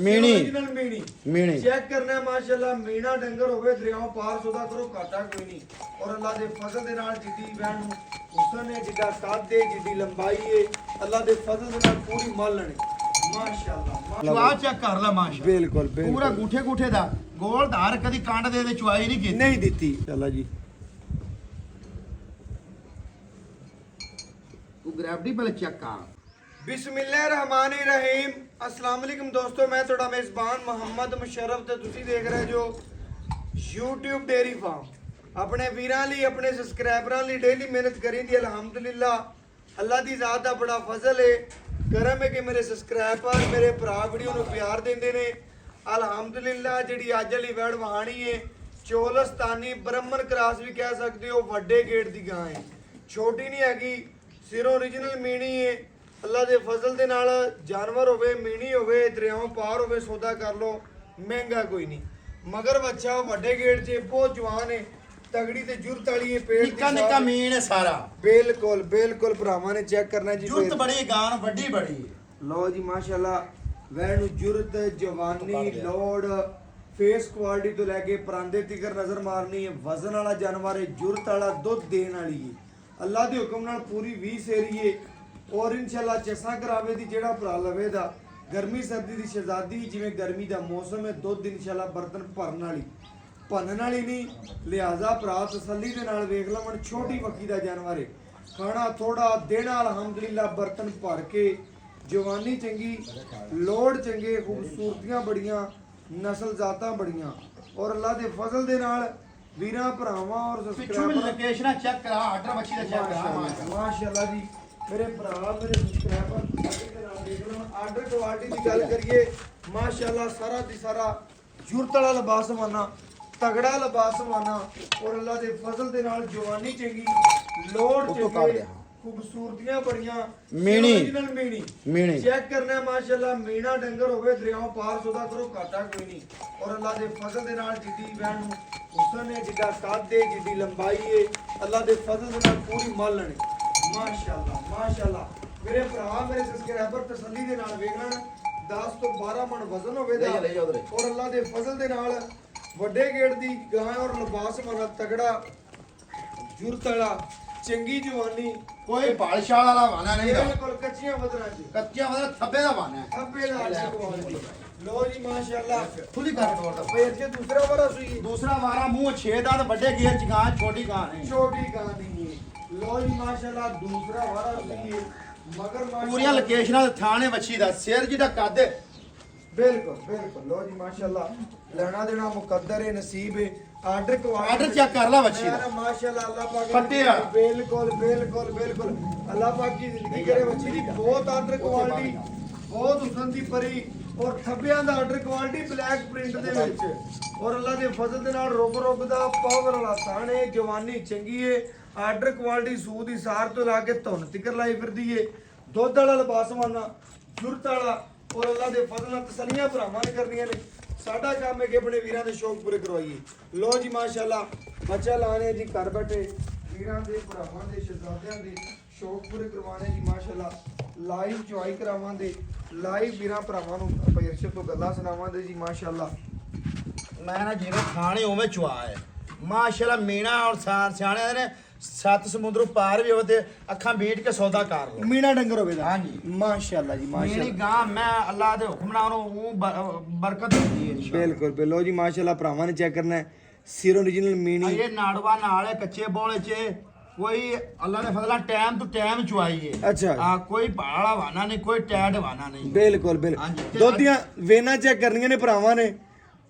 मीणी original मीणी मीणी check करना है माशाल्लाह मीणा डंगर होवे दरियाओं पार सौदा करो घाटा कोई नहीं और अल्लाह दे फजल दे नाल जिद्दी बहन नूं हुसन है जिद्दा कद है जिद्दी लंबाई है अल्लाह दे फजल दे नाल पूरी मालण माशाल्लाह ਚੁਆ ਚੈੱਕ ਕਰ ਲੈ ਮਾਸ਼ਾ बिल्कुल ਪੂਰਾ बिल्कुल ਗੂਠੇ ਗੂਠੇ ਦਾ ਗੋਲ ਧਾਰ ਕਦੀ ਕੰਡ ਦੇ ਚੁਆਈ ਨਹੀਂ ਕੀਤੀ नहीं दी चला जी ਤੂੰ ਗ੍ਰੈਵਿਟੀ ਪਹਿਲੇ ਚੈੱਕ ਕਰ ਬਿਸਮਿਲ੍ਲਾਹਿਰਰਹਿਮਾਨਿਰਰਹੀਮ अस्सलाम वालेकुम दोस्तों मैं ਤੁਹਾਡਾ ਮੇਜ਼ਬਾਨ ਮੁਹੰਮਦ ਮੁਸ਼ਰਫ ਤੇ ਤੁਸੀਂ ਦੇਖ ਰਹੇ ਜੋ YouTube ਡੇਰੀ ਫਾਰਮ ਆਪਣੇ ਵੀਰਾਂ ਲਈ ਆਪਣੇ ਸਬਸਕ੍ਰਾਈਬਰਾਂ ਲਈ ਡੇਲੀ ਮਿਹਨਤ ਕਰੀਂਦੀ ਅਲਹਮਦੁਲਿਲਾ ਅੱਲਾ ਦੀ ਜ਼ਾਤ ਦਾ ਬੜਾ ਫਜ਼ਲ ਹੈ ਕਰਮ ਹੈ ਕਿ ਮੇਰੇ ਸਬਸਕ੍ਰਾਈਬਰ ਮੇਰੇ ਭਰਾ ਵੀਡੀਓ ਨੂੰ ਪਿਆਰ ਦਿੰਦੇ ਨੇ ਅਲਹਮਦੁਲਿਲਾ ਜਿਹੜੀ ਅੱਜ ਵਾਲੀ ਵੈੜ ਵਹਾਣੀ ਹੈ ਚੋਲਸਤਾਨੀ ਬ੍ਰਾਹਮਣ ਕ੍ਰਾਸ ਵੀ ਕਹਿ ਸਕਦੇ ਹੋ ਵੱਡੇ ਗੇਟ ਦੀ ਗਾਂ ਹੈ ਛੋਟੀ ਨਹੀਂ ਹੈਗੀ ਸਿਰੋਂ ਓਰੀਜਨਲ ਮੀਣੀ ਹੈ ਅੱਲਾ ਦੇ ਫਜ਼ਲ ਦੇ ਨਾਲ ਜਾਨਵਰ ਹੋਵੇ ਮੀਣੀ ਹੋਵੇ ਦਰਿਆਵਾਂ ਪਾਰ ਹੋਵੇ ਸੌਦਾ ਕਰ ਲੋ ਮਹਿੰਗਾ ਕੋਈ ਨਹੀਂ ਮਗਰ ਬੱਚਾ ਵੱਡੇ ਗੇਟ 'ਚ ਬਹੁਤ ਜਵਾਨ ਹੈ ਤਗੜੀ ਤੇ ਜੁਰਤ ਵਾਲੀ ਹੈ ਪੇਟ ਦੀ ਨਿੱਕਾ ਨਿੱਕਾ ਮੀਨ ਹੈ ਸਾਰਾ ਬਿਲਕੁਲ ਬਿਲਕੁਲ ਭਰਾਵਾਂ ਨੇ ਚੈੱਕ ਕਰਨਾ ਜੀ ਜੁਰਤ ਬੜੀ ਗਾਨ ਵੱਡੀ ਬੜੀ ਲਓ ਜੀ ਮਾਸ਼ਾਅੱਲਾ ਵੈਣ ਨੂੰ ਜੁਰਤ ਜਵਾਨੀ ਲੋੜ ਫੇਸ ਕੁਆਲਿਟੀ ਤੋਂ ਲੈ ਕੇ ਪਰਾਂਦੇ ਤੀਕਰ ਨਜ਼ਰ ਮਾਰਨੀ ਹੈ ਵਜ਼ਨ ਵਾਲਾ ਜਾਨਵਰ ਹੈ ਜੁਰਤ ਵਾਲਾ ਦੁੱਧ ਦੇਣ ਵਾਲੀ ਹੈ ਅੱਲਾ ਦੇ ਹੁਕਮ ਨਾਲ ਪੂਰੀ 20 ਸੇਰੀ ਹੈ ਔਰ ਇਨਸ਼ਾਅੱਲਾ ਚਸਾ ਕਰਾਵੇ ਦੀ ਜਿਹੜਾ ਭਰਾ ਲਵੇ ਦਾ ਗਰਮੀ ਸਰਦੀ ਦੀ ਸ਼ਹਿਜ਼ਾਦੀ ਜਿਵੇਂ ਗਰਮੀ ਦਾ ਮੌਸਮ ਹੈ ਦੁੱਧ ਇਨਸ਼ਾਅੱਲਾ ਬਰਤਨ ਭਰਨ ਵਾਲੀ ਭੰਨਣ ਵਾਲੀ ਨਹੀਂ ਲਿਹਾਜ਼ਾ ਭਰਾ ਤਸੱਲੀ ਦੇ ਨਾਲ ਵੇਖ ਲਵਣ ਛੋਟੀ ਮੱਕੀ ਦਾ ਜਾਨਵਰ ਹੈ ਖਾਣਾ ਥੋੜਾ ਦੇਣਾ ਅਲਹਮਦੁਲਿਲਾ ਬਰਤਨ ਭਰ ਕੇ ਜਵਾਨੀ ਚੰਗੀ ਲੋੜ ਚੰਗੇ ਖੂਬਸੂਰਤੀਆਂ ਬੜੀਆਂ ਨਸਲ ਜ਼ਾਤਾਂ ਬੜੀਆਂ ਔਰ ਅੱਲਾ ਦੇ ਫਜ਼ਲ ਦੇ ਨਾਲ ਵੀਰਾਂ ਭਰਾਵਾਂ ਔਰ ਪਿੱਛੋਂ ਵੀ ਸਬਸਕ੍ਰਾਈਬਰ ਲੋਕੇਸ਼ਨਾਂ ਚੈੱਕ ਕਰਾ ਆਰਡਰ ਬੱਚੀ ਦਾ ਚੈੱਕ ਕਰਾ ਮਾਸ਼ਾਅੱਲਾ ਜੀ ਮੇਰੇ ਭਰਾ ਮੇਰੇ ਸਬਸਕ੍ਰਾਈਬਰ ਦੇ ਨਾਲ ਦੇਖ ਲਓ ਆਰਡਰ ਕੁਆਲਿਟੀ ਦੀ ਗੱਲ ਕਰੀਏ ਮਾਸ਼ਾਅੱਲਾ ਸਾਰਾ ਦੀ ਸਾਰਾ ਜੁਰਤ ਵਾਲਾ ਲਿਬਾਸ ਮਾਨਾ ਤਗੜਾ ਲਿਬਾਸ ਮਾਨਾ ਔਰ ਅੱਲਾ ਦੇ ਫਜ਼ਲ ਦੇ ਨਾਲ ਜਵਾਨੀ ਚੰਗੀ ਲੋੜ ਚੰਗੀ ਖੂਬਸੂਰਤੀਆਂ ਬੜੀਆਂ ਮੀਣੀ ਓਰੀਜਨਲ ਮੀਣੀ ਮੀਣੀ ਚੈੱਕ ਕਰਨਾ ਹੈ ਮਾਸ਼ਾਅੱਲਾ ਮੀਣਾ ਡੰਗਰ ਹੋਵੇ ਦਰਿਆਵਾਂ ਪਾਰ ਸੌਦਾ ਕਰੋ ਘਾਟਾ ਕੋਈ ਨਹੀਂ ਔਰ ਅੱਲਾ ਦੇ ਫਜ਼ਲ ਦੇ ਨਾਲ ਜਿੱਦੀ ਬਹਿਣ ਨੂੰ ਹੁਸਨ ਹੈ ਜਿੱਡਾ ਕੱਦ ਹੈ ਜਿੱਡੀ ਲੰਬਾਈ ਹੈ ਅੱਲਾ ਦੇ ਫਜ਼ਲ ਦੇ ਨਾਲ ਪੂਰੀ ਮਾਲਣ ਮਾਸ਼ਾਅੱਲਾ ਮਾਸ਼ਾਅੱਲਾ ਮੇਰੇ ਭਰਾ ਮੇਰੇ ਸਬਸਕ੍ਰਾਈਬਰ ਤਸੱਲੀ ਦੇ ਨਾਲ ਵੇਖਣ 10 ਤੋਂ 12 ਮਣ ਵਜ਼ਨ ਹੋਵੇ ਦਾ ਔਰ ਅੱਲਾ ਦੇ ਫਜ਼ਲ ਦੇ ਨਾਲ ਵੱਡੇ ਗੇੜ ਦੀ ਗਾਂ ਔਰ ਲਿਬਾਸ ਮਾਨਾ ਤਗੜਾ ਜੁਰਤ ਵਾਲਾ ਚੰਗੀ ਜਵਾਨੀ ਕੋਈ ਭਾਲਸ਼ਾਲ ਵਾਲਾ ਵਾਣਾ ਨਹੀਂ ਦਾ ਬਿਲਕੁਲ ਕੱਚੀਆਂ ਵਦਰਾਂ ਚ ਕੱਚਾ ਮਤਲਬ ਥੱਬੇ ਦਾ ਵਾਣਾ ਥੱਬੇ ਦਾ ਕੁਆਲਿਟੀ ਲੋ ਜੀ ਮਾਸ਼ਾਅੱਲਾ ਖੁੱਲੀ ਕਰ ਤੋੜ ਦਾ ਫੇਰ ਜੇ ਦੂਸਰਾ ਵਾਰਾ ਸੂਈ ਦੂਸਰਾ ਵਾਰਾ ਮੂੰਹ 6 ਦਾ ਵੱਡੇ ਗੇਰ ਚ ਗਾਂ ਛੋਟੀ ਗਾਂ ਨਹੀਂ ਛੋਟੀ ਗਾਂ ਨਹੀਂ ਹੈ ਲੋ ਜੀ ਮਾਸ਼ਾਅੱਲਾ ਦੂਸਰਾ ਵਾਰਾ ਸੂਈ ਹੈ ਮਗਰ ਪੂਰੀਆਂ ਮਾਸ਼ਾਅੱਲਾ ਲੋਕੇਸ਼ਨਾਂ ਦੇ ਥਾਣੇ ਵੱਛੀ ਦਾ ਸਿਰ ਜਿਹਦਾ ਕੱਦ ਹੈ ਬਿਲਕੁਲ ਬਿਲਕੁਲ ਲੋ ਜੀ ਮਾਸ਼ਾਅੱਲਾ ਲੈਣਾ ਦੇਣਾ ਮੁਕੱਦਰ ਹੈ ਨਸੀਬ ਹੈ ਆਰਡਰ ਕੁਆਲਿਟੀ ਆਰਡਰ ਚੈੱਕ ਕਰ ਲੈ ਵੱਛੀ ਯਾਰ ਦਾ ਮਾਸ਼ਾਅੱਲਾ ਅੱਲਾਹ ਪਾਕ ਦੀ ਫੱਟੇ ਆ। ਬਿਲਕੁਲ ਬਿਲਕੁਲ ਬਿਲਕੁਲ ਅੱਲਾਹ ਪਾਕ ਦੀ ਜ਼ਿੰਦਗੀ ਕਰੇ ਬੱਚੀ ਦੀ ਬਹੁਤ ਆਰਡਰ ਕੁਆਲਿਟੀ ਬਹੁਤ ਹੁਸਨ ਦੀ ਪਰੀ ਔਰ ਥੱਬਿਆਂ ਦਾ ਆਰਡਰ ਕੁਆਲਿਟੀ ਬਲੈਕ ਪ੍ਰਿੰਟ ਦੇ ਵਿੱਚ ਔਰ ਅੱਲਾਹ ਦੇ ਫਜ਼ਲ ਦੇ ਨਾਲ ਰੁਕ ਰੁਕ ਦਾ ਪਾਵਰ ਵਾਲਾ ਸਾਣੇ ਜਵਾਨੀ ਚੰਗੀ ਏ ਆਰਡਰ ਕੁਆਲਿਟੀ ਸੂਦ ਦੀ ਸਾਰ ਤੋਂ ਲਾ ਕੇ ਧੁੰਨ ਤਿਕਰ ਲਾਈ ਫਿਰਦੀ ਏ ਦੁੱਧ ਵਾਲਾ ਲਿਬਾਸ ਮਾਨਾ ਜੁਰਤ ਵਾਲਾ ਔਰ ਅੱਲਾਹ ਦੇ ਫਜ਼ਲ ਨਾਲ ਤਸੱਲੀਆਂ ਭਰਾਵਾਂ ਨੇ ਕਰਨੀਆਂ ਨੇ ਸਾਡਾ ਕੰਮ ਹੈ ਕਿ ਆਪਣੇ ਵੀਰਾਂ ਦੇ ਸ਼ੌਕ ਪੂਰੇ ਕਰਵਾਈਏ ਲੋ ਜੀ ਮਾਸ਼ਾਅੱਲਾ ਬੱਚਾ ਲਾਣੇ ਜੀ ਘਰ ਬੈਠੇ ਵੀਰਾਂ ਦੇ ਭਰਾਵਾਂ ਦੇ ਸ਼ਹਿਜ਼ਾਦਿਆਂ ਦੇ ਸ਼ੌਕ ਪੂਰੇ ਕਰਵਾਣੇ ਜੀ ਮਾਸ਼ਾਅੱਲਾ ਲਾਈਵ ਚੁਆਈ ਕਰਾਵਾਂਗੇ ਲਾਈਵ ਵੀਰਾਂ ਭਰਾਵਾਂ ਨੂੰ ਪੇਰਸ਼ਤ ਤੋਂ ਗੱਲਾਂ ਸੁਣਾਵਾਂਗੇ ਜੀ ਮਾਸ਼ਾਅੱਲਾ ਮੈਂ ਨਾ ਜਿਵੇਂ ਖਾਣੇ ਉਵੇਂ ਚੁਆ ਹੈ ਮਾਸ਼ਾਅੱਲਾ ਮੀਣਾ ਔਰ ਸਿਆਣਿਆਂ ਨੇ ਸੱਤ ਸਮੁੰਦਰੋਂ ਪਾਰ ਵੀ ਹੋਵੇ ਤੇ ਅੱਖਾਂ ਮੀਟ ਕੇ ਸੌਦਾ ਕਰ ਲਓ ਮੀਨਾ ਡੰਗਰ ਹੋਵੇ ਦਾ ਹਾਂਜੀ। ਮਾਸ਼ਾਅੱਲਾ ਜੀ ਮੇਰੀ ਮਾਸ਼ਾਅੱਲਾ ਗਾਂ ਮੈਂ ਅੱਲਾਹ ਦੇ ਹੁਕਮ ਨਾਲ ਉਹਨੂੰ ਬਰਕਤ ਦਿੰਦੀ ਹੈ ਇਨਸ਼ਾਅੱਲਾ ਬਿਲਕੁਲ ਬਿਲੋ ਜੀ ਮਾਸ਼ਾਅੱਲਾ ਭਰਾਵਾਂ ਨੇ ਚੈੱਕ ਕਰਨਾ ਹੈ ਸਿਰ ਓਰੀਜਨਲ ਮੀਣੀ ਇਹ ਨਾੜਵਾ ਨਾਲ ਹੈ ਕੱਚੇ ਬੋਲੇ ਚ ਕੋਈ ਅੱਲਾਹ ਦੇ ਫਜ਼ਲਾਂ ਟਾਈਮ ਤੋਂ ਟਾਈਮ ਚੁਆਈ ਹੈ ਅੱਛਾ। ਆ ਕੋਈ ਭਾੜਾ ਵਾਣਾ ਨਹੀਂ ਕੋਈ ਟੈਡ ਵਾਣਾ ਨਹੀਂ ਬਿਲਕੁਲ ਹਾਂਜੀ, ਬਿਲਕੁਲ ਤੇ ਦੁੱਧ ਦੀਆਂ ਵੇਨਾਂ ਚੈੱਕ ਕਰਨੀਆਂ ਨੇ ਭਰਾਵਾਂ ਨੇ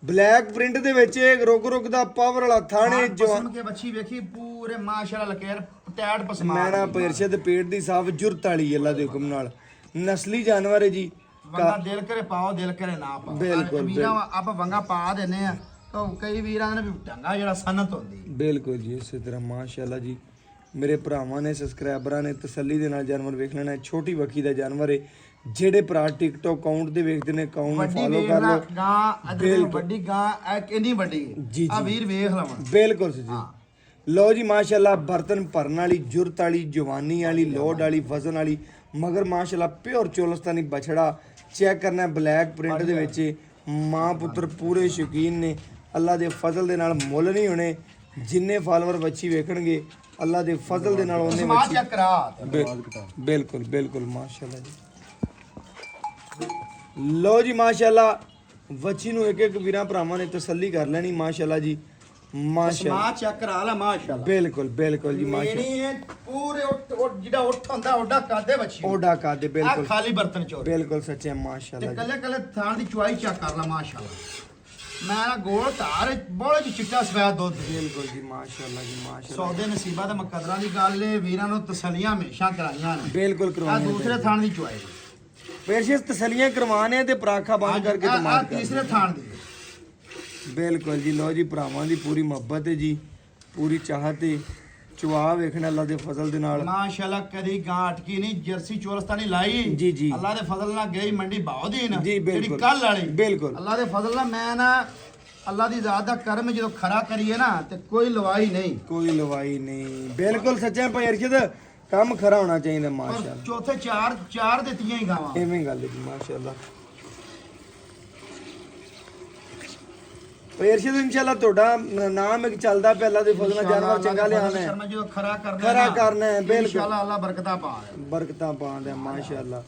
ਬਲੈਕ ਪ੍ਰਿੰਟ ਦੇ ਵਿੱਚ ਰੁਕ ਰੁਕ ਦਾ ਪਾਵਰ ਵਾਲਾ ਥਾਣੇ ਜਵਾਨ ਕੇ ਬੱਚੀ ਵੇਖੀ ਪੂਰੇ ਮਾਸ਼ਾਅੱਲਾ ਲਕੇਰ ਟੈਡ ਪਸਮਾ ਮੈਨਾ ਪੇਰਸ਼ਦ ਪੇਟ ਦੀ ਸਾਫ ਜੁਰਤ ਵਾਲੀ ਅੱਲਾ ਦੇ ਹੁਕਮ ਨਾਲ ਨਸਲੀ ਜਾਨਵਰ ਹੈ ਜੀ ਬੰਦਾ ਦਿਲ ਕਰੇ ਪਾਓ ਦਿਲ ਕਰੇ ਨਾ ਪਾਓ ਬਿਲਕੁਲ, ਵੀਰਾਂ ਆਪਾਂ ਵੰਗਾ ਪਾ ਦਿੰਨੇ ਆ ਤਾਂ ਕਈ ਵੀਰਾਂ ਨੇ ਵੀ ਢੰਗਾ ਜਿਹੜਾ ਸਨਤ ਹੁੰਦੀ ਬਿਲਕੁਲ ਜੀ ਇਸੇ ਤਰ੍ਹਾਂ ਮਾਸ਼ਾਅੱਲਾ ਜੀ ਮੇਰੇ ਭਰਾਵਾਂ ਨੇ ਸਬਸਕ੍ਰਾਈਬਰਾਂ ਨੇ ਤਸੱਲੀ ਦੇ ਨਾਲ ਜਾਨਵਰ ਵੇਖ ਲੈਣਾ ਹੈ ਛੋਟੀ ਵੱਖੀ ਦਾ ਜਾਨਵਰ ਹੈ ਜਿਹੜੇ ਭਰਾ ਟਿਕਟੌਕ ਅਕਾਊਂਟ ਦੇ ਵੇਖਦੇ ਨੇ ਅਕਾਊਂਟ ਨੂੰ ਵੱਡੀ ਫਾਲੋ ਵੇਖ ਕਰ ਲਾ ਲਓ ਗਾਂ ਅਦਰ ਬਿਲਕੁਲ। ਵੱਡੀ ਗਾਂ ਇਹ ਕਿੰਨੀ ਵੱਡੀ ਜੀ, ਆ ਜੀ। ਵੀਰ ਵੇਖ ਲਵਣ ਬਿਲਕੁਲ ਜੀ ਲੋ ਜੀ ਮਾਸ਼ਾਅੱਲਾ ਬਰਤਨ ਭਰਨ ਵਾਲੀ ਜੁਰਤ ਵਾਲੀ ਜਵਾਨੀ ਵਾਲੀ ਲੋਡ ਵਾਲੀ ਵਜ਼ਨ ਵਾਲੀ ਮਗਰ ਮਾਸ਼ਾਅੱਲਾ ਪਿਓਰ ਚੋਲਸਤਾਨੀ ਬਛੜਾ ਚੈੱਕ ਕਰਨਾ ਬਲੈਕ ਪ੍ਰਿੰਟ ਦੇ ਵਿੱਚ ਮਾਂ ਪੁੱਤਰ ਪੂਰੇ ਸ਼ੌਕੀਨ ਨੇ ਅੱਲਾ ਦੇ ਫਜ਼ਲ ਦੇ ਨਾਲ ਮੁੱਲ ਨਹੀਂ ਹੋਣੇ ਜਿੰਨੇ ਫਾਲੋਅਰ ਬੱਚੀ ਵੇਖਣਗੇ ਅੱਲਾ ਦੇ ਫਜ਼ਲ ਦੇ ਨਾਲ ਉਹਨੇ ਸਮਾਜ ਬੱਚੀ ਚੈੱਕ ਕਰਾ ਬਿਲਕੁਲ ਬਿਲਕੁਲ ਮਾਸ਼ਾਅੱਲਾ ਜੀ ਲੋ ਜੀ ਮਾਸ਼ਾਅੱਲਾ ਬੱਚੀ ਨੂੰ ਇੱਕ ਇੱਕ ਵੀਰਾਂ ਭਰਾਵਾਂ ਨੇ ਤਸੱਲੀ ਕਰ ਲੈਣੀ ਮਾਸ਼ਾਅੱਲਾ ਜੀ ਮਾਸ਼ਾਅੱਲਾ ਸਮਾਜ ਚੈੱਕ ਕਰਾ ਲਾ ਮਾਸ਼ਾਅੱਲਾ ਬਿਲਕੁਲ ਬਿਲਕੁਲ ਜੀ ਮਾਸ਼ਾਅੱਲਾ ਮੇਰੀ ਇਹ ਪੂਰੇ ਉਹ ਜਿਹੜਾ ਉੱਠ ਹੁੰਦਾ ਓਡਾ ਕਾਦੇ ਬੱਚੀ ਓਡਾ ਕਾਦੇ ਆ ਬਿਲਕੁਲ ਖਾਲੀ ਬਰਤਨ ਚੋਰ ਬਿਲਕੁਲ ਸੱਚੇ ਤੇ ਮਾਸ਼ਾਅੱਲਾ ਜੀ ਕੱਲੇ ਕੱਲੇ ਥਾਂ ਦੀ ਚੁਆਈ ਚੈੱਕ ਕਰ ਲਾ ਮਾਸ਼ਾਅੱਲਾ ਮੈਂ ਨਾ ਗੋਲ ਧਾਰ ਬੋਲੇ ਚ ਚਿੱਟਾ ਸਫੈਦ ਦੁੱਧ ਬਿਲਕੁਲ ਜੀ ਮਾਸ਼ਾਅੱਲਾ ਜੀ ਮਾਸ਼ਾਅੱਲਾ ਸੌਦੇ ਨਸੀਬਾਂ ਤੇ ਮੁਕੱਦਰਾਂ ਦੀ ਗੱਲ ਏ ਵੀਰਾਂ ਨੂੰ ਤਸੱਲੀਆਂ ਹਮੇਸ਼ਾ ਕਰਾਈਆਂ ਨੇ ਬਿਲਕੁਲ ਆ ਕਰਵਾਉਣੀ ਦੂਸਰੇ ਥਾਂ ਦੀ ਚੁਆਈ ਪੇਸ਼ਿਸ ਤਸੱਲੀਆਂ ਕਰਵਾਣੇ ਤੇ ਪਰਾਖਾ ਬੰਦ ਕਰਕੇ ਆ ਤਮਾਮ ਤੀਸਰੇ ਥਾਂ ਦੀ ਬਿਲਕੁਲ ਜੀ ਲੋ ਜੀ ਭਰਾਵਾਂ ਦੀ ਪੂਰੀ ਮੁਹੱਬਤ ਹੈ ਜੀ ਪੂਰੀ ਚਾਹਤ ਹੈ ਚੁਆ ਵੇਖਣਾ ਅੱਲਾ ਦੇ ਫਜ਼ਲ ਦੇ ਨਾਲ ਮਾਸ਼ਾਅੱਲਾ ਕਦੀ ਗਾਂ ਅਟਕੀ ਨਹੀਂ ਜਰਸੀ ਚੋਰਸਤਾਨੀ ਲਾਈ ਜੀ, ਜੀ। ਅੱਲਾ ਦੇ ਫਜ਼ਲ ਨਾਲ ਗਈ ਮੰਡੀ ਬਾਉਦੀਨ ਜੀ, ਬਿਲਕੁਲ। ਕੱਲ ਵਾਲੀ ਬਿਲਕੁਲ। ਅੱਲਾ ਦੇ ਫਜ਼ਲ ਨਾਲ ਮੈਂ ਨਾ ਅੱਲਾ ਦੀ ਜ਼ਾਤ ਦਾ ਕਰਮ ਜਦੋਂ ਖਰਾ ਕਰੀਏ ਨਾ ਤੇ ਕੋਈ ਲਵਾਈ ਨਹੀਂ ਕੋਈ ਲਵਾਈ ਨਹੀਂ ਬਿਲਕੁਲ ਸੱਚਾ ਭਾਈ ਅਰਸ਼ਦ ਕੰਮ ਖਰਾ ਹੋਣਾ ਚਾਹੀਦਾ ਔਰ ਮਾਸ਼ਾਅੱਲਾ ਚੌਥੇ ਚਾਰ ਦਿੱਤੀਆਂ ਹੀ ਗਾਵਾਂ ਐਵੇਂ ਗੱਲ ਹੈ ਜੀ ਮਾਸ਼ਾਅੱਲਾ ਭਾਈ ਅਰਸ਼ਦ ਇਨਸ਼ਾਅੱਲਾ ਤੁਹਾਡਾ ਨਾਮ ਇੱਕ ਚੱਲਦਾ ਪਿਆ ਅੱਲਾ ਦੇ ਫਜ਼ਲ ਨਾਲ ਜਾਨਵਰ ਚੰਗਾ ਲਿਆਣਾ ਹੈ ਸ਼ਰਮਾ ਜਦੋਂ ਖਰਾ ਕਰਨਾ ਖਰਾ ਕਰਨਾ ਹੈ, ਬਿਲਕੁਲ। ਇਨਸ਼ਾਅੱਲਾ ਅੱਲਾ ਬਰਕਤਾਂ ਪਾ ਬਰਕਤਾਂ ਪਾਉਂਦਾ ਮਾਸ਼ਾਅੱਲਾ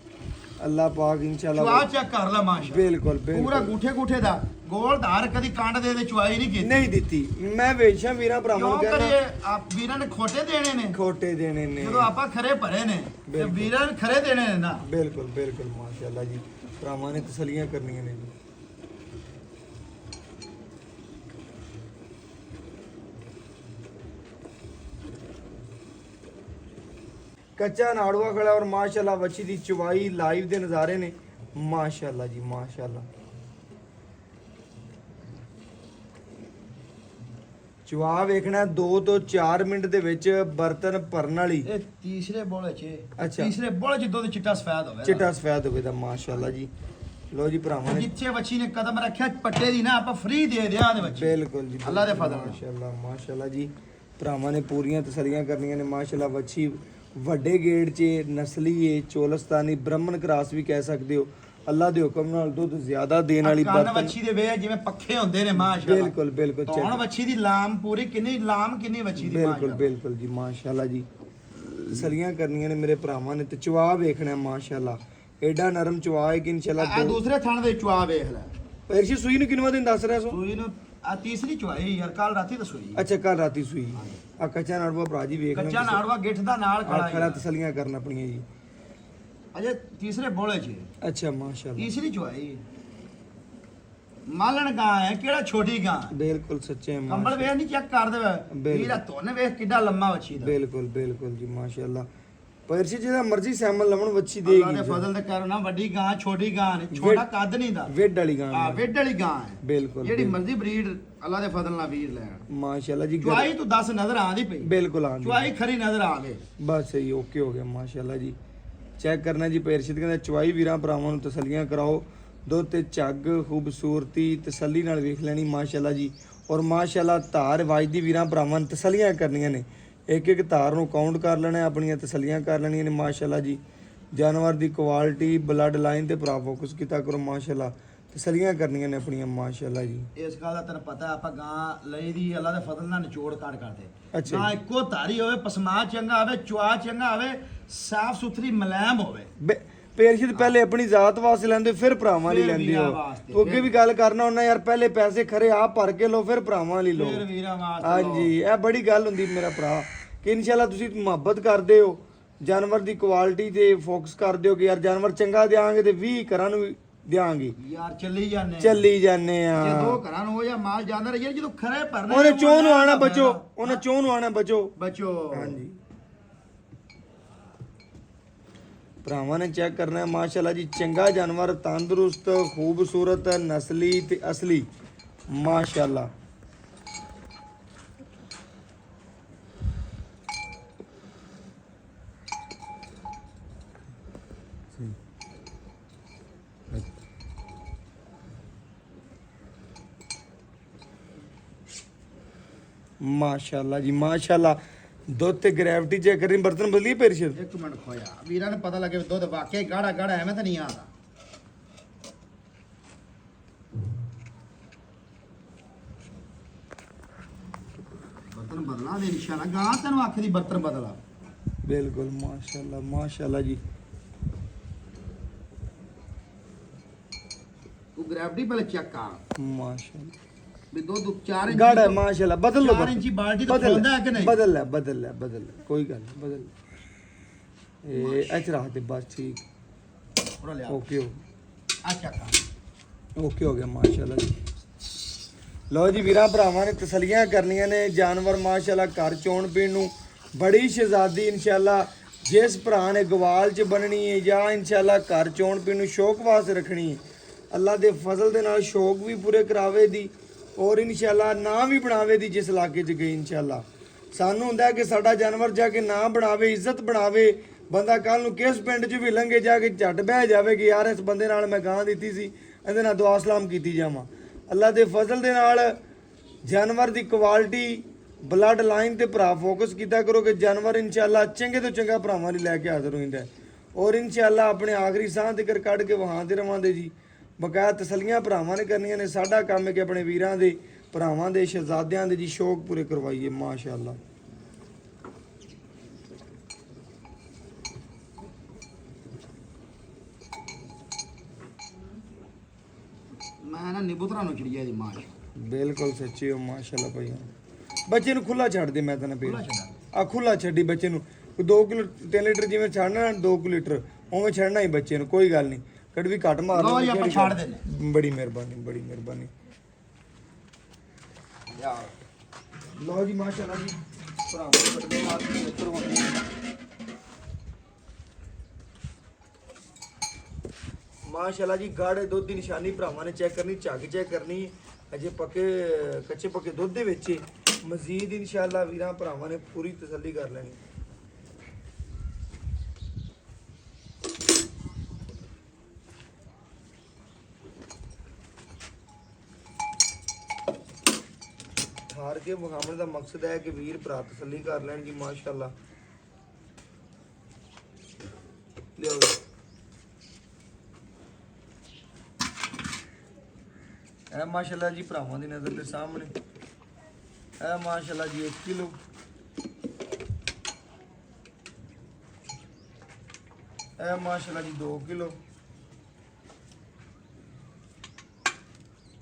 ਅੱਲਾ ਪਾਕ ਇਨਸ਼ਾਅੱਲਾ ਚੁਆ ਚੈੱਕ ਕਰ ਲੈ ਮਾਸ਼ਾਅੱਲਾ ਬਿਲਕੁਲ ਪੂਰਾ ਬਿਲਕੁਲ ਗੂਠੇ ਗੂਠੇ ਦਾ ਗੋਲ ਧਾਰ ਕਦੀ ਕੰਡ ਦੇ ਚੁਆਈ ਨਹੀਂ ਕੀਤੀ ਨਹੀਂ ਦਿੱਤੀ ਮੈਂ ਵੇਚਾਂ ਵੀਰਾਂ ਭਰਾਵਾਂ ਨੂੰ ਕਿਉਂ ਕਹਿੰਦਾ ਕਰੀਏ ਆਪ ਵੀਰਾਂ ਨੇ ਖੋਟੇ ਦੇਣੇ ਨੇ ਖੋਟੇ ਦੇਣੇ ਨੇ ਜਦੋਂ ਆਪਾਂ ਖਰੇ ਭਰੇ ਨੇ ਤੇ ਬਿਲਕੁਲ। ਵੀਰਾਂ ਨੇ ਖਰੇ ਦੇਣੇ ਨੇ ਨਾ ਬਿਲਕੁਲ ਬਿਲਕੁਲ ਮਾਸ਼ਾਅੱਲਾ ਜੀ ਭਰਾਵਾਂ ਨੇ ਤਸੱਲੀਆਂ ਕਰਨੀਆਂ ਨੇ ਜੀ ਕੱਚਾ ਨਾੜੂਆ ਖੜਾ ਔਰ ਮਾਸ਼ਾਅੱਲਾ ਬੱਚੀ ਦੀ ਚਵਾਈ ਲਾਈਵ ਦੇ ਨਜ਼ਾਰੇ ਨੇ ਮਾਸ਼ਾਅੱਲਾ ਜੀ ਮਾਸ਼ਾਅੱਲਾ ਚਵਾ ਵੇਖਣਾ 2 ਤੋਂ 4 ਮਿੰਟ ਦੇ ਵਿੱਚ ਬਰਤਨ ਭਰਨ ਵਾਲੀ ਇਹ ਤੀਸਰੇ ਬੋਲੇ 'ਚ ਅੱਛਾ। ਤੀਸਰੇ ਬੋਲੇ 'ਚ ਦੁੱਧ ਚਿੱਟਾ ਸਫੈਦ ਹੋਵੇ ਚਿੱਟਾ ਸਫੈਦ ਹੋਵੇ ਤਾਂ ਮਾਸ਼ਾਅੱਲਾ ਜੀ ਲੋ ਜੀ ਭਰਾਵਾਂ ਨੇ ਜਿੱਥੇ ਬੱਚੀ ਨੇ ਕਦਮ ਰੱਖਿਆ ਪੱਟੇ ਦੀ ਨਾ ਆਪਾਂ ਫ੍ਰੀ ਦੇ ਦਿਆਂ ਦੇ ਬੱਚੇ ਬਿਲਕੁਲ ਜੀ ਅੱਲਾ ਦੇ ਫਜ਼ਲ ਨਾਲ। ਮਾਸ਼ਾਅੱਲਾ ਮਾਸ਼ਾਅੱਲਾ ਜੀ ਭਰਾਵਾਂ ਨੇ ਪੂਰੀਆਂ ਤਸੱਲੀਆਂ ਕਰਨੀਆਂ ਨੇ ਮਾਸ਼ਾਅੱਲਾ ਵੱਛੀ ਵੱਡੇ ਗੇੜ 'ਚ ਨਸਲੀ ਏ ਚੋਲਸਤਾਨੀ ਬ੍ਰਾਹਮਣ ਕਰਾਸ ਵੀ ਕਹਿ ਸਕਦੇ ਹੋ ਅੱਲਾ ਦੇ ਹੁਕਮ ਨਾਲ ਦੁੱਧ ਜ਼ਿਆਦਾ ਦੇਣ ਵਾਲੀ ਕੰਨ ਬਰਤਨ ਬੱਚੀ ਦੇ ਵੇ ਜਿਵੇਂ ਪੱਖੇ ਹੁੰਦੇ ਨੇ ਮਾਸ਼ਾਅੱਲਾ ਬਿਲਕੁਲ ਬਿਲਕੁਲ ਹੁਣ check- ਬੱਚੀ ਦੀ ਲਾਮ ਪੂਰੀ ਕਿੰਨੀ ਬੱਚੀ ਦੀ ਬਿਲਕੁਲ ਮਾਸ਼ਾਅੱਲਾ ਬਿਲਕੁਲ ਜੀ ਮਾਸ਼ਾਅੱਲਾ ਜੀ ਤਸੱਲੀਆਂ ਕਰਨੀਆਂ ਨੇ ਮੇਰੇ ਭਰਾਵਾਂ ਨੇ ਤੇ ਚਵਾ ਵੇਖਣਾ ਮਾਸ਼ਾਅੱਲਾ ਐਡਾ ਨਰਮ ਚਵਾ ਹੈ ਕਿ ਇਨਸ਼ਾਅੱਲਾ ਆ ਦੂਸਰੇ ਥਣ ਦੇ ਚੁਆ ਵੇਖ ਲੈ ਪਰਸ਼ੀ ਸੂਈ ਨੂੰ ਕਿੰਨਵਾ ਦਿਨ ਦੱਸ ਰਿਹਾ ਸੋ ਸੂਈ ਨੂੰ ਆ ਤੀਸਰੀ ਚੁਆਈ ਯਾਰ ਕੱਲ ਰਾਤੀ ਤਾਂ ਸੂਈ ਅੱਛਾ ਕੱਲ ਰਾਤੀ ਸੂਈ ਆ ਕੱਚਾ ਨਾੜਵਾ ਭਰਾ ਜੀ ਵੇਖ ਕੱਚਾ ਨਾੜਵਾ ਗਿੱਠ ਦਾ ਨਾਲ ਖੜਾ ਖੜਾ ਤਸੱਲੀਆਂ ਕਰਨ ਆਪਣੀਆਂ ਜੀ ਅਜੇ ਤੀਸਰੇ ਬੋਲੇ 'ਚ ਅੱਛਾ ਮਾਸ਼ਾਅੱਲਾ ਤੀਸਰੀ ਚੁਆਈ ਮਾਲਣ ਗਾਂ ਹੈ ਕਿਹੜਾ ਛੋਟੀ ਗਾਂ ਹੈ? ਬਿਲਕੁਲ ਸੱਚੇ ਕੰਬਲ ਵੇਖ ਨਹੀਂ ਚੈੱਕ ਕਰ ਦੇਵੇ ਬਿਲਕੁਲ। ਵੀਰਾ ਤੋਨੇ ਵੇਖ ਕਿੱਡਾ ਲੰਮਾ ਵੱਛੀ ਦਾ ਬਿਲਕੁਲ ਬਿਲਕੁਲ ਜੀ ਮਾਸ਼ਾਅੱਲਾ ਪਰਸ਼ੀ ਜਿਹਦਾ ਮਰਜ਼ੀ ਸੈਮਲ ਲਵਣ ਵੱਛੀ ਅੱਲਾ ਦੇ ਦੇਗੀ ਫਜ਼ਲ ਦੇ ਕਾਰਨ ਨਾ ਵੱਡੀ ਗਾਂ ਛੋਟੀ ਗਾਂ ਨੇ ਛੋਟਾ ਕੱਦ ਨਹੀਂ ਦਾ ਵੇਡ ਵਾਲੀ ਗਾਂ ਆ ਵੇਡ ਵਾਲੀ ਗਾਂ ਹੈ ਬਿਲਕੁਲ ਜਿਹੜੀ ਮਰਜ਼ੀ ਬਰੀਡ ਅੱਲਾ ਦੇ ਫਜ਼ਲ ਨਾਲ ਵੀਰ ਲੈਣ ਮਾਸ਼ਾਅੱਲਾ ਜੀ ਚੁਆਈ ਤੂੰ 10 ਨਜ਼ਰ ਆਂਦੀ ਪਈ ਬਿਲਕੁਲ ਆਂਦੀ ਚੁਆਈ ਖਰੀ ਨਜ਼ਰ ਆਵੇ ਬਸ ਸਹੀ ਓਕੇ ਹੋ ਗਿਆ ਮਾਸ਼ਾਅੱਲਾ ਜੀ ਚੈੱਕ ਕਰਨਾ ਜੀ ਪਰਸ਼ੀ ਕਹਿੰਦਾ ਚਵਾਈ ਵੀਰਾਂ ਭਰਾਵਾਂ ਨੂੰ ਤਸੱਲੀਆਂ ਕਰਾਓ ਦੁੱਧ ਤੇ ਝੱਗ ਖੂਬਸੂਰਤੀ ਤਸੱਲੀ ਨਾਲ ਵੇਖ ਲੈਣੀ ਮਾਸ਼ਾਅੱਲਾ ਜੀ ਔਰ ਮਾਸ਼ਾਅੱਲਾ ਧਾਰ ਵਾਜਦੀ ਵੀਰਾਂ ਭਰਾਵਾਂ ਨੂੰ ਤਸੱਲੀਆਂ ਕਰਨੀਆਂ ਨੇ ਇੱਕ ਇੱਕ ਧਾਰ ਨੂੰ ਕਾਊਂਟ ਕਰ ਲੈਣਾ ਆਪਣੀਆਂ ਤਸੱਲੀਆਂ ਕਰ ਲੈਣੀਆਂ ਨੇ ਮਾਸ਼ਾਅੱਲਾ ਜੀ ਜਾਨਵਰ ਦੀ ਕੁਆਲਿਟੀ ਬਲੱਡ ਲਾਈਨ ਤੇ ਭਰਾ ਫੋਕਸ ਕੀਤਾ ਕਰੋ ਮਾਸ਼ਾਅੱਲਾ ਤਸੱਲੀਆਂ ਕਰਨੀਆਂ ਨੇ ਆਪਣੀਆਂ ਮਾਸ਼ਾਅੱਲਾ ਜੀ ਇਸ ਗੱਲ ਦਾ ਤੈਨੂੰ ਪਤਾ ਆਪਾਂ ਗਾਂ ਲਈ ਦੀ ਅੱਲਾ ਦੇ ਫਜ਼ਲ ਨਾਲ ਨਿਚੋੜ ਕਾੜ ਕਰਦੇ ਅੱਛਾ ਨਾ ਇੱਕੋ ਧਾਰੀ ਹੋਵੇ ਪਸਮਾ ਚੰਗਾ ਹੋਵੇ ਚੁਆ ਚੰਗਾ ਹੋਵੇ ਸਾਫ ਸੁਥਰੀ ਮਲੈਮ ਹੋਵੇ ਪੇਰਸ਼ੀ ਪਹਿਲੇ ਆਪਣੀ ਜ਼ਾਤ ਵਾਸਤੇ ਲੈਂਦੇ ਫਿਰ ਭਰਾਵਾਂ ਲਈ ਫਿਰ ਲੈਂਦੇ ਵੀਰਾਂ ਹੋ ਵਾਸਤੇ, ਤੂੰ ਅੱਗੇ ਵੀ ਗੱਲ ਕਰਨਾ ਉਹਨਾਂ ਯਾਰ ਪਹਿਲੇ ਪੈਸੇ ਖਰੇ ਆਪ ਭਰ ਕੇ ਲਓ ਫਿਰ ਭਰਾਵਾਂ ਲਈ ਲਓ ਫਿਰ ਵੀਰਾਂ ਵਾਸਤੇ ਹਾਂਜੀ ਇਹ ਬੜੀ ਗੱਲ ਹੁੰਦੀ ਮੇਰਾ ਭਰਾ ਕਿ ਇਨਸ਼ਾਅੱਲਾ ਤੁਸੀਂ ਮੁਹੱਬਤ ਕਰਦੇ ਹੋ ਜਾਨਵਰ ਦੀ ਕੁਆਲਿਟੀ ਤੇ ਫੋਕਸ ਕਰਦੇ ਹੋ ਕਿ ਯਾਰ ਜਾਨਵਰ ਚੰਗਾ ਦਿਆਂਗੇ ਤੇ 20 ਘਰਾਂ ਨੂੰ ਵੀ ਦਿਆਂਗੇ ਯਾਰ ਚੱਲੀ ਜਾਂਦੇ ਚੱਲੀ ਜਾਂਦੇ ਆ ਜੇ ਦੋ ਘਰਾਂ ਨੂੰ ਹੋ ਜਾ ਮਾਲ ਜਾਂਦਾ ਰਹੇ ਯਾਰ ਜਦੋਂ ਖਰੇ ਭਰਨੇ ਉਹਨੇ ਚੋਂ ਨੂੰ ਆਣਾ ਬਚੋ ਉਹਨੇ ਚੋਂ ਨੂੰ ਆਣਾ ਬਚੋ ਬਚੋ ਹਾਂਜੀ ਭਰਾਵਾਂ ਨੇ ਚੈੱਕ ਕਰਨਾ ਹੈ ਮਾਸ਼ਾਅੱਲਾ ਜੀ ਚੰਗਾ ਜਾਨਵਰ ਤੰਦਰੁਸਤ ਖੂਬਸੂਰਤ ਨਸਲੀ ਤੇ ਅਸਲੀ ਮਾਸ਼ਾਅੱਲਾ ਮਾਸ਼ਾਅੱਲਾ ਜੀ ਮਾਸ਼ਾਅੱਲਾ ਦੁੱਧ ਤੇ ਗ੍ਰੈਵਿਟੀ ਚੈੱਕ ਕਰੀ ਬਰਤਨ ਬਦਲੀ ਪੇਰਸ਼ਦ ਇੱਕ ਮਿੰਟ ਖੋਇਆ ਵੀਰਾਂ ਨੇ ਪਤਾ ਲੱਗੇ ਵੀ ਦੁੱਧ ਵਾਕਿਆ ਗਾੜਾ ਗਾੜਾ ਐਵੇਂ ਤਾਂ ਨਹੀਂ ਆਉਂਦਾ ਬਦਲਾ ਦੇ ਇਨਸ਼ਾਅੱਲਾ ਗਾਂ ਤੈਨੂੰ ਅੱਖ ਦੀ ਬਰਤਰ ਬਦਲਾ ਬਿਲਕੁਲ ਮਾਸ਼ਾਅੱਲਾ ਜੀ ਤੂੰ ਗ੍ਰੈਵਿਟੀ ਪਹਿਲੇ ਚੈੱਕ ਕਰ ਮਾਸ਼ਾਅੱਲਾ ਵੀ ਦੁੱਧ 4 ਇੰਚ ਗਾੜਾ ਮਾਸ਼ਾਅੱਲਾ ਬਦਲ ਲੋ 4 ਇੰਚੀ ਬਾਲਟੀ ਤੋਂ ਖੋਲਦਾ ਹੈ ਕਿ ਨਹੀਂ ਬਦਲ ਲੈ ਕੋਈ ਗੱਲ ਨਹੀਂ ਬਦਲ ਇਹ ਇੱਥੇ ਰੱਖ ਦੇ ਬਸ ਠੀਕ ਪੂਰਾ ਲਿਆ ਓਕੇ ਆ ਚੈੱਕ ਕਰ ਓਕੇ ਹੋ ਗਿਆ ਮਾਸ਼ਾਅੱਲਾ ਜੀ ਲਓ ਜੀ ਵੀਰਾਂ ਭਰਾਵਾਂ ਨੇ ਤਸੱਲੀਆਂ ਕਰਨੀਆਂ ਨੇ ਜਾਨਵਰ ਮਾਸ਼ਾਅੱਲਾ ਘਰ ਚੋਣ ਪੀਣ ਨੂੰ ਬੜੀ ਸ਼ਹਿਜ਼ਾਦੀ ਇਨਸ਼ਾਅੱਲਾ ਜਿਸ ਭਰਾ ਨੇ ਗਵਾਲ 'ਚ ਬਣਨੀ ਹੈ ਜਾਂ ਇਨਸ਼ਾਅੱਲਾ ਘਰ ਚੋਣ ਪੀਣ ਨੂੰ ਸ਼ੌਕ ਵਾਸਤੇ ਰੱਖਣੀ ਹੈ ਅੱਲਾ ਦੇ ਫਜ਼ਲ ਦੇ ਨਾਲ ਸ਼ੌਕ ਵੀ ਪੂਰੇ ਕਰਾਵੇ ਦੀ ਔਰ ਇਨਸ਼ਾਅੱਲਾ ਨਾਂ ਵੀ ਬਣਾਵੇ ਦੀ ਜਿਸ ਇਲਾਕੇ 'ਚ ਗਈ ਇਨਸ਼ਾਅੱਲਾ ਸਾਨੂੰ ਹੁੰਦਾ ਹੈ ਕਿ ਸਾਡਾ ਜਾਨਵਰ ਜਾ ਕੇ ਨਾਂ ਬਣਾਵੇ ਇੱਜ਼ਤ ਬਣਾਵੇ ਬੰਦਾ ਕੱਲ ਨੂੰ ਕਿਸ ਪਿੰਡ 'ਚ ਵੀ ਲੰਘੇ ਜਾ ਕੇ ਝੱਟ ਬਹਿ ਜਾਵੇ ਕਿ ਯਾਰ ਇਸ ਬੰਦੇ ਨਾਲ ਮੈਂ ਗਾਂ ਦਿੱਤੀ ਸੀ ਇਹਦੇ ਨਾਲ ਦੁਆ ਸਲਾਮ ਕੀਤੀ ਜਾਵਾਂ ਅੱਲਾ ਦੇ ਫਜ਼ਲ ਦੇ ਨਾਲ ਜਾਨਵਰ ਦੀ ਕੁਆਲਿਟੀ ਬਲੱਡ ਲਾਈਨ ਤੇ ਭਰਾ ਫੋਕਸ ਕੀਤਾ ਕਰੋ ਕਿ ਜਾਨਵਰ ਇਨਸ਼ਾਅੱਲਾ ਚੰਗੇ ਤੋਂ ਚੰਗਾ ਭਰਾਵਾਂ ਲਈ ਲੈ ਕੇ ਹਾਜ਼ਰ ਹੋਇੰਦਾ ਹੈ ਔਰ ਇਨਸ਼ਾਅੱਲਾ ਆਪਣੇ ਆਖਰੀ ਸਾਹ ਤੱਕ ਕੱਢ ਕੇ ਵਹਾਂਦੇ ਰਵਾਂਦੇ ਜੀ ਬਕਾਇਆ ਤਸੱਲੀਆਂ ਭਰਾਵਾਂ ਨੇ ਕਰਨੀਆਂ ਨੇ ਸਾਡਾ ਕੰਮ ਹੈ ਕਿ ਆਪਣੇ ਵੀਰਾਂ ਦੇ ਭਰਾਵਾਂ ਦੇ ਸ਼ਹਿਜ਼ਾਦਿਆਂ ਦੇ ਜੀ ਸ਼ੌਕ ਪੂਰੇ ਕਰਵਾਈਏ ਮਾਸ਼ਾਅੱਲਾ ਮੈਂ ਨਾ ਨਿਬੂਤਰਾਂ ਨੂੰ ਚੜੀਆ ਦੀ ਮਾਂ ਬਿਲਕੁਲ ਸੱਚੀ ਹੋ ਮਾਸ਼ਾਅੱਲਾ ਭਾਈ ਬੱਚੇ ਨੂੰ ਖੁੱਲਾ ਛੱਡ ਦੇ ਮੈਂ ਤਾਂ ਪੇ ਆ ਖੁੱਲਾ ਛੱਡੀ ਬੱਚੇ ਨੂੰ 2 ਕਿਲੋ 3 ਲੀਟਰ ਜਿਵੇਂ ਛੱਡਣਾ 2 ਲੀਟਰ ਉਵੇਂ ਛੱਡਣਾ ਹੀ ਬੱਚੇ ਨੂੰ ਕੋਈ ਗੱਲ ਨਹੀਂ ਕੜਵੀ ਘੱਟ ਮਾਰ ਲਓ ਜੀ ਆਪਾਂ ਛੱਡ ਦਿੰਦੇ ਬੜੀ ਮਿਹਰਬਾਨੀ ਲਓ ਜੀ ਮਾਸ਼ਾਅੱਲਾ ਜੀ ਭਰਾਵਾਂ ਵੱਡੇ ਨਾਲ ਕਰਵਾਉਂਦੇ ਮਾਸ਼ਾਅੱਲਾ ਜੀ ਗਾੜੇ ਦੁੱਧ ਦੀ ਨਿਸ਼ਾਨੀ ਭਰਾਵਾਂ ਨੇ ਚੈੱਕ ਕਰਨੀ ਝੱਗ ਚੈੱਕ ਕਰਨੀ ਅਜੇ ਕੱਚੇ ਪੱਕੇ ਦੁੱਧ ਦੇ ਵਿੱਚ ਮਜ਼ੀਦ ਇਨਸ਼ਾਅੱਲਾ ਵੀਰਾਂ ਭਰਾਵਾਂ ਨੇ ਪੂਰੀ ਤਸੱਲੀ ਕਰ ਲੈਣੀ ਹਾਰ ਕੇ ਮੁਹਾਮਦ ਦਾ ਮਕਸਦ ਹੈ ਕਿ ਵੀਰ ਭਰਾ ਤਸੱਲੀ ਕਰ ਲੈਣ ਜੀ ਮਾਸ਼ਾਅੱਲਾ ਲਿਓ ਇਹ ਮਾਸ਼ਾਅੱਲਾ ਜੀ ਭਰਾਵਾਂ ਦੀ ਨਜ਼ਰ ਦੇ ਸਾਹਮਣੇ ਇਹ ਮਾਸ਼ਾਅੱਲਾ ਜੀ 1 ਕਿਲੋ ਇਹ ਮਾਸ਼ਾਅੱਲਾ ਜੀ 2 ਕਿਲੋ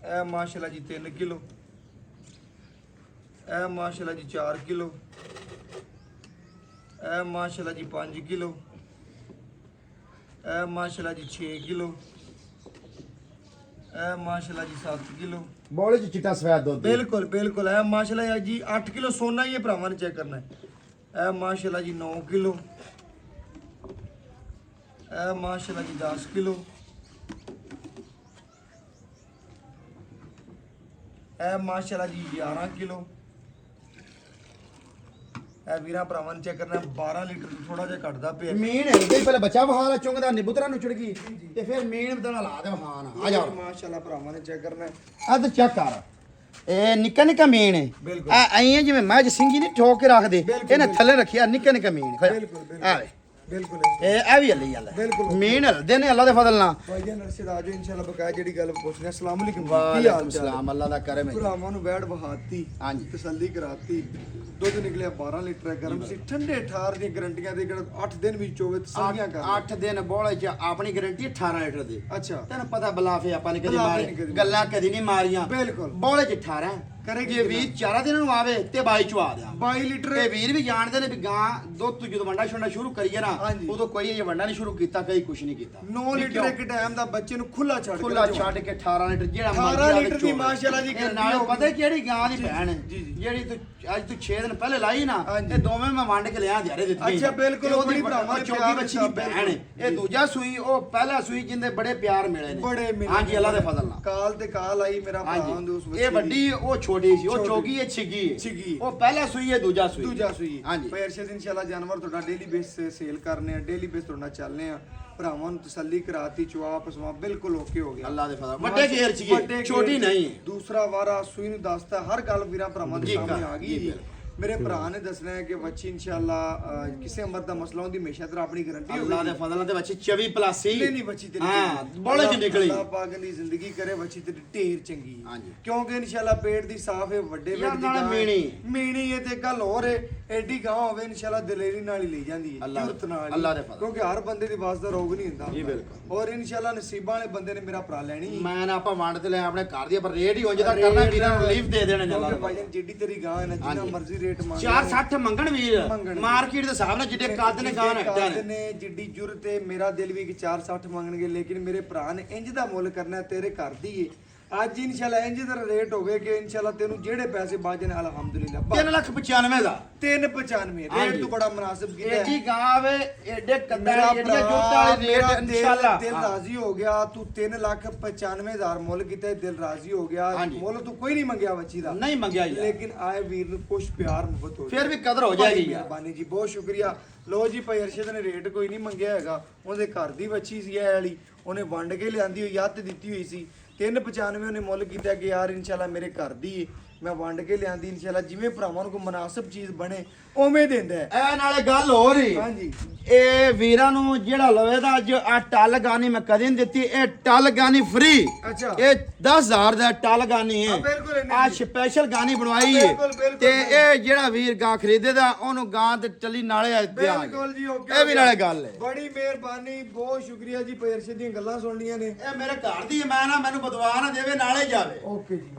ਇਹ ਮਾਸ਼ਾਅੱਲਾ ਜੀ 3 ਕਿਲੋ ਇਹ ਮਾਸ਼ਾਅੱਲਾ ਜੀ 4 ਕਿਲੋ ਇਹ ਮਾਸ਼ਾਅੱਲਾ ਜੀ 5 ਕਿਲੋ ਇਹ ਮਾਸ਼ਾਅੱਲਾ ਜੀ 6 ਕਿਲੋ ਇਹ ਮਾਸ਼ਾਅੱਲਾ ਜੀ 7 ਕਿਲੋ ਬੋਲੇ ਚ ਚਿੱਟਾ ਸਫੈਦ ਦੁੱਧ ਬਿਲਕੁਲ ਇਹ ਮਾਸ਼ਾਅੱਲਾ ਜੀ 8 ਕਿਲੋ ਸੋਨਾ ਹੀ ਇਹ ਭਰਾਵਾਂ ਨੇ ਚੈੱਕ ਕਰਨਾ ਹੈ ਇਹ ਮਾਸ਼ਾਅੱਲਾ ਜੀ 9 ਕਿਲੋ ਇਹ ਮਾਸ਼ਾਅੱਲਾ ਜੀ 10 ਕਿਲੋ ਇਹ ਮਾਸ਼ਾਅੱਲਾ ਜੀ 11 ਕਿਲੋ ਇਹ ਵੀਰਾਂ ਭਰਾਵਾਂ ਨੇ ਚੈੱਕ ਕਰਨਾ 12 ਲੀਟਰ ਤੋਂ ਥੋੜਾ ਜਿਹਾ ਘਟਦਾ ਪਿਆ ਮੀਨ ਹੈ ਤੇ ਪਹਿਲੇ ਬੱਚਾ ਵਹਾਲਾ ਚੁੰਗਦਾ ਨਿਬੂਤਰਾਂ ਨੂੰ ਚੜ ਗਈ ਤੇ ਫਿਰ ਮੀਨ ਬਦਲਾ ਲਾ ਦੇ ਵਹਾਨ ਆ ਜਾ ਮਾਸ਼ਾਅੱਲਾ ਭਰਾਵਾਂ ਨੇ ਚੈੱਕ ਕਰਨਾ ਆ ਤੇ ਚੈੱਕ ਕਰ ਇਹ ਨਿੱਕਾ ਮੀਨ ਹੈ ਬਿਲਕੁਲ। ਆ ਐਂ ਜਿਵੇਂ ਮੱਝ ਸਿੰਗੀ ਨਹੀਂ ਠੋਕ ਕੇ ਰੱਖਦੇ ਬਿਲਕੁਲ, ਇਹਨੇ ਥੱਲੇ ਰੱਖਿਆ ਨਿੱਕਾ ਮੀਨ ਬਿਲਕੁਲ ਆ ਵੇ ਬਿਲਕੁਲ ਇਹ ਵੀ ਹੱਲੀ ਜਾਂਦਾ ਬਿਲਕੁਲ। ਮੀਨ ਹਲਦੇ ਨੇ ਅੱਲਾ ਦੇ ਫਜ਼ਲ ਨਾਲ ਭਾਈਜਾਨ ਅਰਸ਼ਦ ਆਜੋ ਇਨਸ਼ਾਅੱਲਾ ਬਕਾਇਆ ਜਿਹੜੀ ਗੱਲ ਪੁੱਛਣੀ ਅਸਲਾਮ ਅਲੈਕੁਮ ਕੀ ਵਾਲੇਕੁਮ ਹਾਲ ਚਾਲ ਸਲਾਮ ਅੱਲਾ ਦਾ ਕਰਮ ਹੈ ਭਰਾਵਾਂ ਨੂੰ ਬੈਠ ਬਹਾਤੀ ਹਾਂਜੀ। ਤਸੱਲੀ ਕਰਾਤੀ ਦੁੱਧ ਨਿਕਲਿਆ 12 ਲੀਟਰ ਹੈ ਗਰਮ ਸੀ ਠੰਡੇ ਠਾਰ ਦੀਆਂ ਗਰੰਟੀਆਂ ਦੇ 8 ਦਿਨ ਵਿੱਚ ਹੋਵੇ ਤਸੱਲੀਆਂ ਕਰ 8 ਦਿਨ ਬੋਲੇ ਚ ਆਪਣੀ ਗਾਰੰਟੀ 18 ਲੀਟਰ ਦੀ ਅੱਛਾ ਤੈਨੂੰ ਪਤਾ ਬਲਾਫੇ ਆਪਾਂ ਨੇ ਕਦੀ ਬਲਾਫੇ ਮਾਰੇ ਨਹੀਂ ਕਦੀ ਗੱਲਾਂ ਕਦੀ ਨਹੀਂ ਮਾਰੀਆਂ ਬਿਲਕੁਲ। ਬੋਲੇ ਚ 18 ਕਰੇਗੀ ਜੇ ਕਿੰਨਾ? 4 ਦਿਨਾਂ ਨੂੰ ਆਵੇ ਤੇ 22 ਚ ਆ ਦਿਆਂ 22 ਲੀਟਰ ਤੇ ਵੀਰ ਵੀ ਜਾਣਦੇ ਨੇ ਵੀ ਗਾਂ ਦੁੱਧ ਤੋਂ ਜਦੋਂ ਵੰਡਾ ਛੋੜਨਾ ਸ਼ੁਰੂ ਕਰੀਏ ਨਾ ਹਾਂਜੀ। ਉਦੋਂ ਕੋਈ ਇਹ ਵੰਡਾ ਨਹੀਂ ਸ਼ੁਰੂ ਕੀਤਾ ਕਈ ਕੁਛ ਨਹੀਂ ਕੀਤਾ 9 ਲੀਟਰ ਇੱਕ ਟਾਈਮ ਦਾ ਬੱਚੇ ਨੂੰ ਖੁੱਲਾ ਛੱਡ ਖੁੱਲਾ ਛੱਡ ਕੇ 18 ਲੀਟਰ ਜਿਹੜਾ 18 ਮਰਜ਼ੀ ਆਵੇ ਲੀਟਰ ਦੀ ਚੋਵੇ। ਮਾਸ਼ਾਅੱਲਾ ਜੀ ਇਹ ਗਰੰਟੀ ਨਾਲ ਹੋਊਗੀ। ਪਤਾ ਕਿਹੜੀ ਗਾਂ ਦੀ ਭੈਣ ਹੈ ਜੀ, ਜੀ। ਜਿਹੜੀ ਤੂੰ ਅੱਜ ਤੂੰ 6 ਦਿਨ ਪਹਿਲੇ ਲਾਈ ਨਾ ਹਾਂਜੀ। ਇਹ ਦੋਵੇਂ ਮੈਂ ਵੰਡ ਕੇ ਲਿਆ ਦਿਹਾੜੇ ਦਿੱਤੀ ਅੱਛਾ, ਬਿਲਕੁਲ, ਉਹ ਬੜੀ ਭਰਾਵਾਂ ਨੇ ਚੌਕੀ ਪਿਆਰ ਬੱਚੀ ਦੀ ਨਾਲ ਭੈਣ ਹੈ ਬਿਲਕੁਲ। ਇਹ ਦੂਜਾ ਸੂਈ ਉਹ ਪਹਿਲਾ ਸੂਈ ਜਿੰਦੇ ਬੜੇ ਪਿਆਰ ਮਿਲੇ ਨੇ ਬੜੇ ਮਿਲੇ ਹਾਂਜੀ ਅੱਲਾ ਦੇ ਫਜ਼ਲ ਨਾਲ ਕਾਲ ਤੇ ਕਾਲ ਆਈ ਮੇਰਾ ਭਰਾ ਹੁੰਦੇ ਉਸ ਹਾਂਜੀ ਇਹ ਵੱਡੀ ਉਹ ਛੋਟੀ ਸੀ ਉਹ ਛੋਟੀ। ਚੌਗੀ ਇਹ ਛਿੱਗੀ ਹੈ ਛਿੱਗੀ। ਉਹ ਪਹਿਲਾ ਸੂਈ ਹੈ ਦੂਜਾ ਸੂਈ ਹਾਂਜੀ ਭਾਈ ਅਰਸ਼ਦ ਇਨਸ਼ਾਅੱਲਾ ਜਾਨਵਰ ਤੁਹਾਡਾ ਡੇਲੀ ਬੇਸ ਤੇ ਸੇਲ ਕਰਨੇ ਆ ਡੇਲੀ ਬੇਸ ਤੁਹਾਡਾ ਚੱਲਨੇ ਆ ਭਰਾਵਾਂ ਨੂੰ ਤਸੱਲੀ ਕਰਾਤੀ ਚੁਆ ਪਸਵਾ ਬਿਲਕੁਲ ਓਕੇ ਹੋ ਗਿਆ ਅੱਲਾ ਦੇ ਫਜ਼ਲ ਵੱਡੇ ਘੇਰ ਚ ਵੱਡੇ ਛੋਟੀ ਘੇਰ ਚ। ਨਹੀਂ ਹੈ ਦੂਸਰਾ ਵਾਰਾ ਸੂਈ ਨੂੰ ਦੱਸਦਾ ਹਰ ਗੱਲ ਵੀਰਾਂ ਭਰਾਵਾਂ ਦੇ ਜੀ ਸਾਹਮਣੇ ਕਰ, ਆ ਗਈ ਜੀ ਜੀ। ਬਿਲਕੁਲ। ਮੇਰੇ ਭਰਾ ਨੇ ਦੱਸਣਾ ਹੈ ਕਿ ਬੱਚੀ ਇਨਸ਼ਾਅੱਲਾ ਕਿਸੇ ਅਮਰ ਦਾ ਮਸਲਾ ਹੁੰਦੀ ਹਮੇਸ਼ਾ ਤਰ੍ਹਾਂ ਆਪਣੀ ਗਾਰੰਟੀ ਅੱਲਾ ਦੇ ਫਜ਼ਲ ਨਾਲ ਤੇ ਬੱਚੀ 24 ਪਲੱਸ ਸੀ ਨਹੀਂ ਬੱਚੀ ਤੇਰੀ ਹਾਂ ਬੋਲੇ ਚ ਨਿਕਲੀ ਅੱਲਾਹ ਪਾਕ ਦੀ ਜ਼ਿੰਦਗੀ ਕਰੇ ਬੱਚੀ ਤੇਰੀ ਢੇਰ ਚੰਗੀ ਹੈ। ਹਾਂਜੀ। ਕਿਉਂਕਿ ਇਨਸ਼ਾਅੱਲਾ ਪੇਟ ਦੀ ਸਾਫ਼ ਹੈ, ਵੱਡੇ ਯਾਰ ਪੇਟ ਦੀ ਨਾਲੇ ਗਾਂ ਮੀਣੀ। ਮੀਣੀ ਹੈ ਤੇ ਗੱਲ ਹੋਰ ਹੈ, ਐਡੀ ਗਾਂ ਹੋਵੇ ਇਨਸ਼ਾਅੱਲਾ ਦਲੇਰੀ ਨਾਲ ਹੀ ਲਈ ਜਾਂਦੀ ਹੈ, ਅੱਲਾਹ ਜੁਰਤ ਨਾਲ ਹੀ। ਅੱਲਾਹ ਦੇ ਫਜ਼ਲ। ਕਿਉਂਕਿ ਹਰ ਬੰਦੇ ਦੀ ਵਾਸ ਦਾ ਰੋਗ ਨਹੀਂ ਹੁੰਦਾ ਜੀ ਬਿਲਕੁਲ। ਔਰ ਇਨਸ਼ਾਅੱਲਾ ਨਸੀਬਾਂ ਵਾਲੇ ਬੰਦੇ ਨੇ ਮੇਰਾ ਭਰਾ ਲੈਣੀ ਮੈਂ ਨਾ ਆਪਾਂ ਵੰਡ ਤੇ ਲੈ ਆਪਣੇ ਘਰ ਦੀ ਪਰ ਰੇਟ ਹੀ ਹੋ ਜਾਂਦਾ ਕਰਨਾ ਵੀਰਾਂ ਨੂੰ ਰਿਲੀਫ ਦੇ ਦੇਣੇ ਨੇ ਅੱਲਾ ਭਾਈ ਜਾਨ ਜਿੱਡੀ ਤੇਰੀ ਗਾਂ ਹੈ ਨਾ ਜਿੰਨਾ ਹਾਂਜੀ। ਮਰਜ਼ੀ ਰੇਟ ਮੰਗ 460 ਮੰਗਣ ਵੀਰ ਮੰਗਣ। ਮਾਰਕੀਟ ਦੇ ਹਿਸਾਬ ਨਾਲ ਜਿੱਡੇ ਕੱਦ ਨੇ ਗਾਂ ਰੱਖਿਆ ਕੱਦ ਨੇ ਨੇ ਜਿੱਡੀ ਜੁਰਤ ਹੈ, ਮੇਰਾ ਦਿਲ ਵੀ ਕਿ 460 ਮੰਗਣਗੇ, ਲੇਕਿਨ ਮੇਰੇ ਭਰਾ ਨੇ ਇੰਜ ਦਾ ਮੁੱਲ ਕਰਨਾ ਹੈ, ਤੇਰੇ ਘਰ ਦੀ ਏ ਅੱਜ ਇਨਸ਼ਾਅੱਲਾ ਇੰਜ ਦਾ ਰੇਟ ਹੋਵੇ ਕਿ ਇਨਸ਼ਾਅੱਲਾ ਤੈਨੂੰ ਜਿਹੜੇ ਪੈਸੇ ਬਾਜੇ ਨੇ ਅਲਹਮਦੁਲਿਲਾ 3,95,000 ਦਾ 395 ਰੇਟ ਤੋਂ ਬੜਾ ਮੁਨਾਸਿਬ ਕੀਤਾ ਹੈ। ਐਡੀ ਗਾਂ ਵੇ ਐਡੇ ਕੱਦਾਂ ਮੇਰਾ ਐਡੀਆਂ ਜੁੱਤਾਂ ਵਾਲੀ ਮੇਰਾ ਰੇਟ ਇਨਸ਼ਾਅੱਲਾ ਦਿਲ ਰਾਜ਼ੀ ਹੋ ਗਿਆ, ਤੂੰ 3,95,000 ਮੁੱਲ ਕੀਤਾ ਹੈ, ਦਿਲ ਰਾਜ਼ੀ ਹੋ ਗਿਆ, ਹਾਂਜੀ। ਮੁੱਲ ਤੂੰ ਕੋਈ ਨਹੀਂ ਮੰਗਿਆ ਬੱਚੀ ਦਾ, ਨਹੀਂ ਮੰਗਿਆ ਯਾਰ ਲੇਕਿਨ ਆਏ ਵੀਰ ਨੂੰ ਕੁਛ ਪਿਆਰ ਮੁਹੱਬਤ ਹੋ ਫਿਰ ਵੀ ਕਦਰ ਹੋ ਜਾਏਗੀ ਯਾਰ। ਮਿਹਰਬਾਨੀ ਜੀ, ਬਹੁਤ ਸ਼ੁਕਰੀਆ। ਲੋ ਜੀ ਭਾਈ ਅਰਸ਼ਦ ਨੇ ਰੇਟ ਕੋਈ ਨਹੀਂ ਮੰਗਿਆ ਹੈਗਾ, ਉਹਦੇ ਘਰ ਦੀ ਬੱਚੀ ਸੀ ਇਹ ਵਾਲੀ, ਉਹਨੇ ਵੰਡ ਕੇ ਲਿਆਂਦੀ ਹੋਈ ਯਾਦ ਦਿੱਤੀ ਹੋਈ ਸੀ। 395 ਉਹਨੇ ਮੁੱਲ ਕੀਤਾ ਕਿ ਯਾਰ ਇਨਸ਼ਾਅੱਲਾ ਮੇਰੇ ਘਰ ਦੀ ਏ, ਮੈਂ ਵੰਡ ਕੇ ਲਿਆਂਦੀ ਇਨਸ਼ਾਅੱਲਾ ਜਿਵੇਂ ਭਰਾਵਾਂ ਨੂੰ ਕੋਈ ਮੁਨਾਸਿਬ ਚੀਜ਼ ਬਣੇ ਉਵੇਂ ਦਿੰਦਾ ਹੈ। ਇਹ ਨਾਲੇ ਗੱਲ ਹੋ ਰਹੀ ਹਾਂਜੀ ਇਹ ਵੀਰਾਂ ਨੂੰ ਜਿਹੜਾ ਲਵੇ ਦਾ ਅੱਜ ਆ ਟੱਲ ਗਾਨੀ ਮੈਂ ਕਦੇ ਨਹੀਂ ਦਿੱਤੀ, ਇਹ ਟੱਲ ਗਾਨੀ ਫ੍ਰੀ। ਅੱਛਾ। ਇਹ 10,000 ਦਾ ਟੱਲ ਗਾਨੀ ਹੈ, ਹਾਂ, ਬਿਲਕੁਲ ਇੰਨੀ ਆ ਦੀ। ਸਪੈਸ਼ਲ ਗਾਨੀ ਬਣਵਾਈ ਹੈ ਬਿਲਕੁਲ, ਬਿਲਕੁਲ, ਤੇ ਬਿਲਕੁਲ। ਇਹ ਜਿਹੜਾ ਵੀਰ ਗਾਂ ਖਰੀਦੇਦਾ ਉਹਨੂੰ ਗਾਂ ਤੇ ਚੱਲੀ ਨਾਲੇ ਦਿਆਂਗੇ। ਬਿਲਕੁਲ ਜੀ, ਓਕੇ ਇਹ ਵੀ ਨਾਲੇ ਗੱਲ ਹੈ। ਬੜੀ ਮਿਹਰਬਾਨੀ, ਬਹੁਤ ਸ਼ੁਕਰੀਆ ਜੀ ਭਾਈ ਅਰਸ਼ਦ ਦੀਆਂ ਗੱਲਾਂ ਸੁਣ ਲੀਆਂ ਨੇ। ਇਹ ਮੇਰੇ ਘਰ ਦੀ ਹੈ, ਮੈਂ ਨਾ ਮੈਨੂੰ ਬਦਵਾ ਨਾ ਦੇਵੇ ਨਾਲੇ ਜਾਵੇ। ਓਕੇ ਜੀ।